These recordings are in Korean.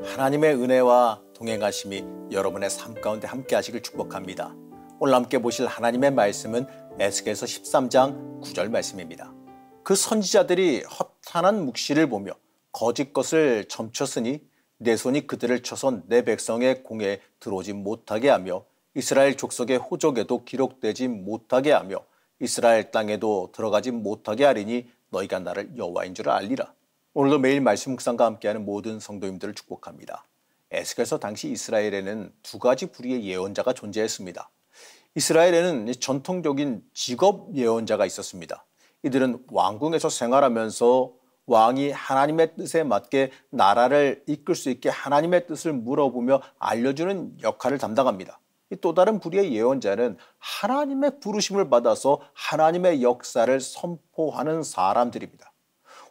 하나님의 은혜와 동행하심이 여러분의 삶 가운데 함께 하시길 축복합니다. 오늘 함께 보실 하나님의 말씀은 에스겔서 13장 9절 말씀입니다. 그 선지자들이 허탄한 묵시를 보며 거짓 것을 점쳤으니 내 손이 그들을 쳐서 내 백성의 공에 들어오지 못하게 하며 이스라엘 족속의 호적에도 기록되지 못하게 하며 이스라엘 땅에도 들어가지 못하게 하리니 너희가 나를 여호와인 줄 알리라. 오늘도 매일 말씀 묵상과 함께하는 모든 성도님들을 축복합니다. 에스겔서 당시 이스라엘에는 두 가지 부류의 예언자가 존재했습니다. 이스라엘에는 전통적인 직업 예언자가 있었습니다. 이들은 왕궁에서 생활하면서 왕이 하나님의 뜻에 맞게 나라를 이끌 수 있게 하나님의 뜻을 물어보며 알려주는 역할을 담당합니다. 또 다른 부류의 예언자는 하나님의 부르심을 받아서 하나님의 역사를 선포하는 사람들입니다.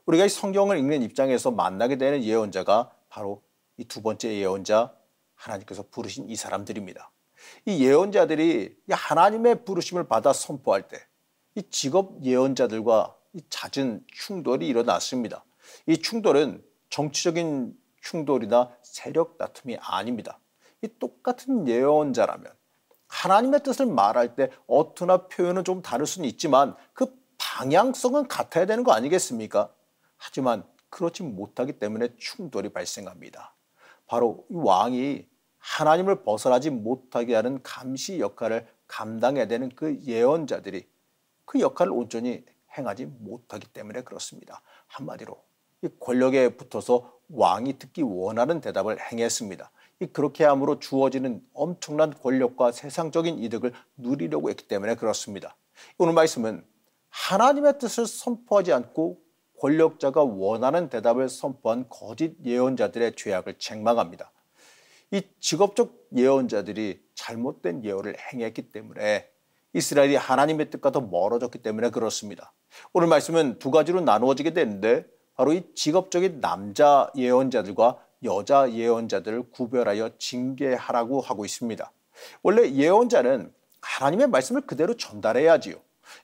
우리가 이 성경을 읽는 입장에서 만나게 되는 예언자가 바로 이 두 번째 예언자, 하나님께서 부르신 이 사람들입니다. 이 예언자들이 하나님의 부르심을 받아 선포할 때 이 직업 예언자들과 이 잦은 충돌이 일어났습니다. 이 충돌은 정치적인 충돌이나 세력 다툼이 아닙니다. 이 똑같은 예언자라면 하나님의 뜻을 말할 때 어투나 표현은 좀 다를 수는 있지만 그 방향성은 같아야 되는 거 아니겠습니까? 하지만 그렇지 못하기 때문에 충돌이 발생합니다. 바로 이 왕이 하나님을 벗어나지 못하게 하는 감시 역할을 감당해야 되는 그 예언자들이 그 역할을 온전히 행하지 못하기 때문에 그렇습니다. 한마디로 이 권력에 붙어서 왕이 듣기 원하는 대답을 행했습니다. 그렇게 함으로 주어지는 엄청난 권력과 세상적인 이득을 누리려고 했기 때문에 그렇습니다. 오늘 말씀은 하나님의 뜻을 선포하지 않고 권력자가 원하는 대답을 선포한 거짓 예언자들의 죄악을 책망합니다. 이 직업적 예언자들이 잘못된 예언을 행했기 때문에 이스라엘이 하나님의 뜻과 더 멀어졌기 때문에 그렇습니다. 오늘 말씀은 두 가지로 나누어지게 되는데 바로 이 직업적인 남자 예언자들과 여자 예언자들을 구별하여 징계하라고 하고 있습니다. 원래 예언자는 하나님의 말씀을 그대로 전달해야지요.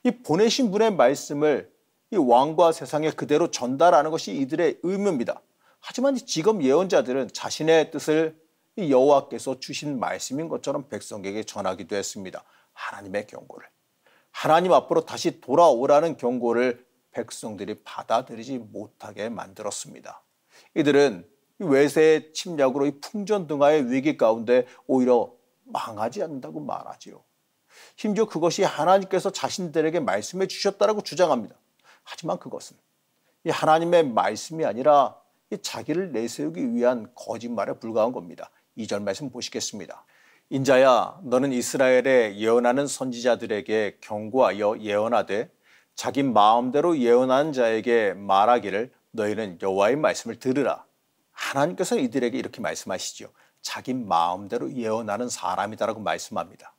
이 보내신 분의 말씀을 이 왕과 세상에 그대로 전달하는 것이 이들의 의무입니다. 하지만 이 직업 예언자들은 자신의 뜻을 이 여호와께서 주신 말씀인 것처럼 백성에게 전하기도 했습니다. 하나님의 경고를, 하나님 앞으로 다시 돌아오라는 경고를 백성들이 받아들이지 못하게 만들었습니다. 이들은 외세의 침략으로 이 풍전등화의 위기 가운데 오히려 망하지 않는다고 말하지요. 심지어 그것이 하나님께서 자신들에게 말씀해 주셨다라고 주장합니다. 하지만 그것은 이 하나님의 말씀이 아니라 이 자기를 내세우기 위한 거짓말에 불과한 겁니다. 2절 말씀 보시겠습니다. 인자야, 너는 이스라엘에 예언하는 선지자들에게 경고하여 예언하되 자기 마음대로 예언하는 자에게 말하기를 너희는 여호와의 말씀을 들으라. 하나님께서는 이들에게 이렇게 말씀하시죠. 자기 마음대로 예언하는 사람이다라고 말씀합니다.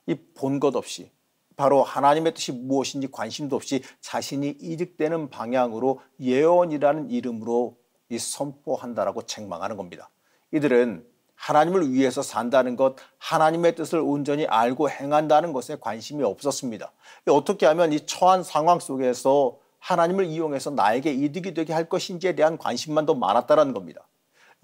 이 본 것 없이 바로 하나님의 뜻이 무엇인지 관심도 없이 자신이 이득되는 방향으로 예언이라는 이름으로 이 선포한다라고 책망하는 겁니다. 이들은 하나님을 위해서 산다는 것, 하나님의 뜻을 온전히 알고 행한다는 것에 관심이 없었습니다. 어떻게 하면 이 처한 상황 속에서 하나님을 이용해서 나에게 이득이 되게 할 것인지에 대한 관심만 더 많았다는 겁니다.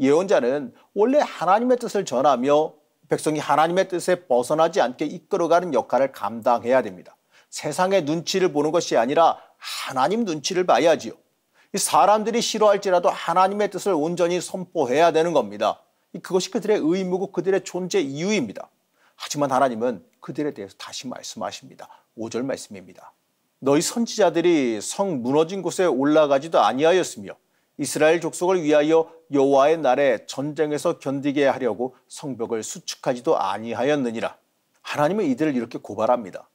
예언자는 원래 하나님의 뜻을 전하며 백성이 하나님의 뜻에 벗어나지 않게 이끌어가는 역할을 감당해야 됩니다. 세상의 눈치를 보는 것이 아니라 하나님 눈치를 봐야지요. 이 사람들이 싫어할지라도 하나님의 뜻을 온전히 선포해야 되는 겁니다. 그것이 그들의 의무고 그들의 존재 이유입니다. 하지만 하나님은 그들에 대해서 다시 말씀하십니다. 5절 말씀입니다. 너희 선지자들이 성 무너진 곳에 올라가지도 아니하였으며 이스라엘 족속을 위하여 여호와의 날에 전쟁에서 견디게 하려고 성벽을 수축하지도 아니하였느니라. 하나님은 이들을 이렇게 고발합니다.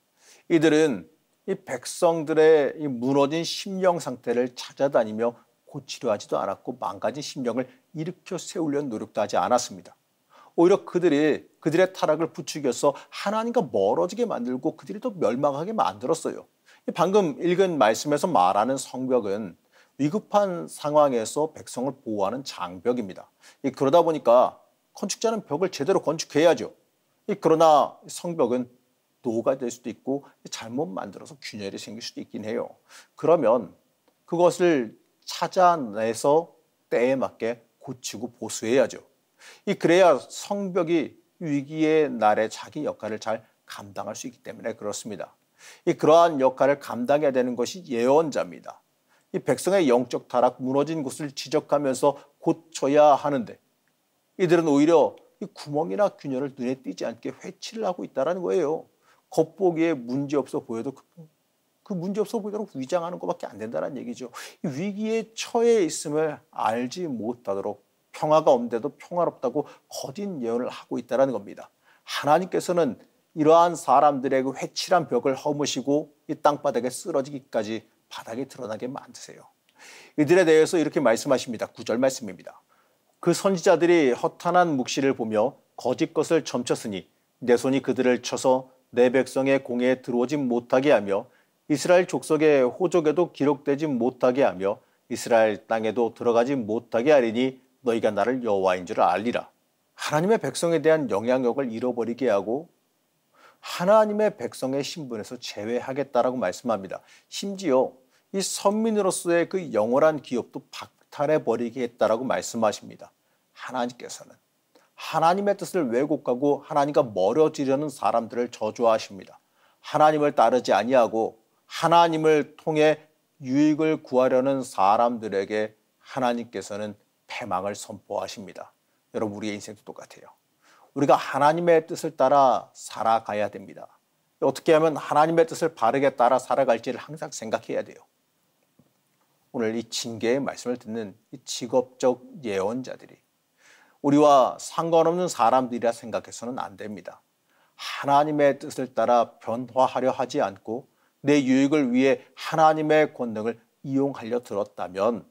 이들은 이 백성들의 이 무너진 심령 상태를 찾아다니며 고치려 하지도 않았고 망가진 심령을 일으켜 세우려는 노력도 하지 않았습니다. 오히려 그들의 타락을 부추겨서 하나님과 멀어지게 만들고 그들이 더 멸망하게 만들었어요. 방금 읽은 말씀에서 말하는 성벽은 위급한 상황에서 백성을 보호하는 장벽입니다. 그러다 보니까 건축자는 벽을 제대로 건축해야죠. 그러나 성벽은 노가 될 수도 있고 잘못 만들어서 균열이 생길 수도 있긴 해요. 그러면 그것을 찾아내서 때에 맞게 고치고 보수해야죠. 그래야 성벽이 위기의 날에 자기 역할을 잘 감당할 수 있기 때문에 그렇습니다. 그러한 역할을 감당해야 되는 것이 예언자입니다. 백성의 영적 타락, 무너진 곳을 지적하면서 고쳐야 하는데 이들은 오히려 구멍이나 균열을 눈에 띄지 않게 회치를 하고 있다는 거예요. 겉보기에 문제없어 보여도 그 문제없어 보이도록 위장하는 것밖에 안 된다는 얘기죠. 위기에 처해 있음을 알지 못하도록 평화가 없는데도 평화롭다고 거짓 예언을 하고 있다는 겁니다. 하나님께서는 이러한 사람들의 그 회칠한 벽을 허무시고 이 땅바닥에 쓰러지기까지 바닥에 드러나게 만드세요. 이들에 대해서 이렇게 말씀하십니다. 9절 말씀입니다. 그 선지자들이 허탄한 묵시를 보며 거짓 것을 점쳤으니 내 손이 그들을 쳐서 내 백성의 공에 들어오지 못하게 하며 이스라엘 족속의 호족에도 기록되지 못하게 하며 이스라엘 땅에도 들어가지 못하게 하리니 너희가 나를 여호와인 줄 알리라. 하나님의 백성에 대한 영향력을 잃어버리게 하고 하나님의 백성의 신분에서 제외하겠다라고 말씀합니다. 심지어 이 선민으로서의 그 영원한 기업도 박탈해버리겠다라고 말씀하십니다. 하나님께서는 하나님의 뜻을 왜곡하고 하나님과 멀어지려는 사람들을 저주하십니다. 하나님을 따르지 아니하고 하나님을 통해 유익을 구하려는 사람들에게 하나님께서는 패망을 선포하십니다. 여러분, 우리의 인생도 똑같아요. 우리가 하나님의 뜻을 따라 살아가야 됩니다. 어떻게 하면 하나님의 뜻을 바르게 따라 살아갈지를 항상 생각해야 돼요. 오늘 이 징계의 말씀을 듣는 이 직업적 예언자들이 우리와 상관없는 사람들이라 생각해서는 안 됩니다. 하나님의 뜻을 따라 변화하려 하지 않고 내 유익을 위해 하나님의 권능을 이용하려 들었다면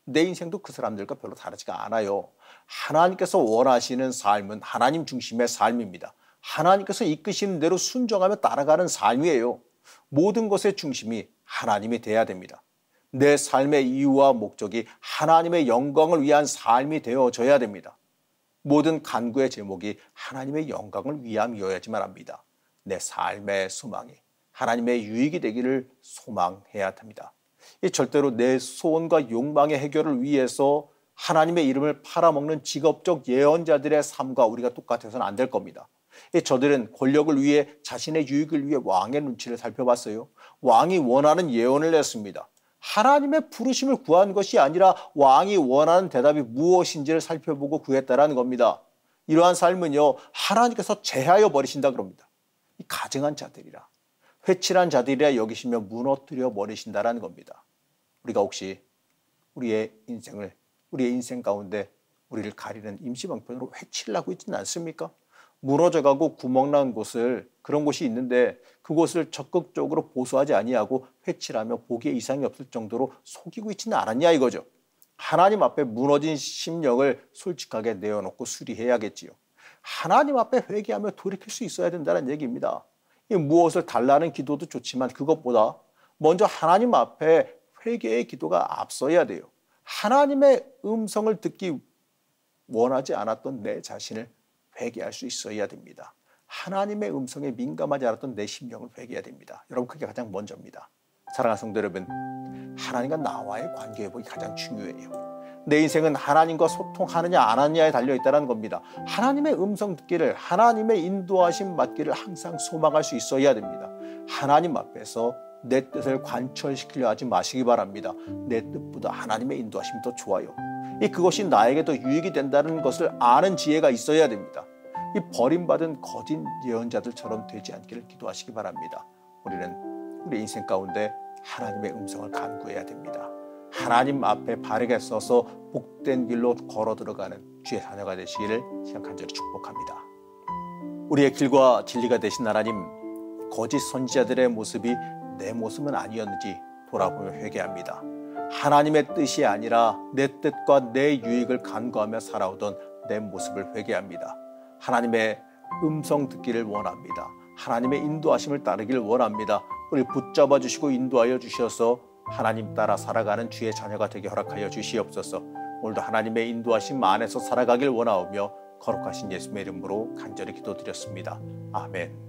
내 인생도 그 사람들과 별로 다르지가 않아요. 하나님께서 원하시는 삶은 하나님 중심의 삶입니다. 하나님께서 이끄시는 대로 순종하며 따라가는 삶이에요. 모든 것의 중심이 하나님이 돼야 됩니다. 내 삶의 이유와 목적이 하나님의 영광을 위한 삶이 되어져야 됩니다. 모든 간구의 제목이 하나님의 영광을 위함이어야지만 합니다. 내 삶의 소망이 하나님의 유익이 되기를 소망해야 합니다. 절대로 내 소원과 욕망의 해결을 위해서 하나님의 이름을 팔아먹는 직업적 예언자들의 삶과 우리가 똑같아서는 안 될 겁니다. 저들은 권력을 위해 자신의 유익을 위해 왕의 눈치를 살펴봤어요. 왕이 원하는 예언을 냈습니다. 하나님의 부르심을 구한 것이 아니라 왕이 원하는 대답이 무엇인지를 살펴보고 구했다라는 겁니다. 이러한 삶은요, 하나님께서 제하여 버리신다 그럽니다. 이 가증한 자들이라, 회칠한 자들이라 여기시며 무너뜨려 버리신다라는 겁니다. 우리가 혹시 우리의 인생 가운데 우리를 가리는 임시방편으로 회칠을 하고 있지는 않습니까? 무너져가고 구멍난 곳을, 그런 곳이 있는데 그곳을 적극적으로 보수하지 아니하고 회칠하며 보기에 이상이 없을 정도로 속이고 있지는 않았냐 이거죠. 하나님 앞에 무너진 심령을 솔직하게 내어놓고 수리해야겠지요. 하나님 앞에 회개하며 돌이킬 수 있어야 된다는 얘기입니다. 무엇을 달라는 기도도 좋지만 그것보다 먼저 하나님 앞에 회개의 기도가 앞서야 돼요. 하나님의 음성을 듣기 원하지 않았던 내 자신을 회개할 수 있어야 됩니다. 하나님의 음성에 민감하지 않았던 내 심령을 회개해야 됩니다. 여러분, 그게 가장 먼저입니다. 사랑하는 성도 여러분, 하나님과 나와의 관계 회복이 가장 중요해요. 내 인생은 하나님과 소통하느냐 안 하느냐에 달려있다는 겁니다. 하나님의 음성 듣기를, 하나님의 인도하심 받기를 항상 소망할 수 있어야 됩니다. 하나님 앞에서 내 뜻을 관철시키려 하지 마시기 바랍니다. 내 뜻보다 하나님의 인도하심이 더 좋아요. 그것이 나에게 더 유익이 된다는 것을 아는 지혜가 있어야 됩니다. 이 버림받은 거짓 예언자들처럼 되지 않기를 기도하시기 바랍니다. 우리는 우리 인생 가운데 하나님의 음성을 간구해야 됩니다. 하나님 앞에 바르게 서서 복된 길로 걸어 들어가는 주의 자녀가 되시기를 간절히 축복합니다. 우리의 길과 진리가 되신 하나님, 거짓 선지자들의 모습이 내 모습은 아니었는지 돌아보며 회개합니다. 하나님의 뜻이 아니라 내 뜻과 내 유익을 간구하며 살아오던 내 모습을 회개합니다. 하나님의 음성 듣기를 원합니다. 하나님의 인도하심을 따르기를 원합니다. 우리 붙잡아 주시고 인도하여 주셔서 하나님 따라 살아가는 주의 자녀가 되게 허락하여 주시옵소서. 오늘도 하나님의 인도하심 안에서 살아가길 원하오며 거룩하신 예수님의 이름으로 간절히 기도드렸습니다. 아멘.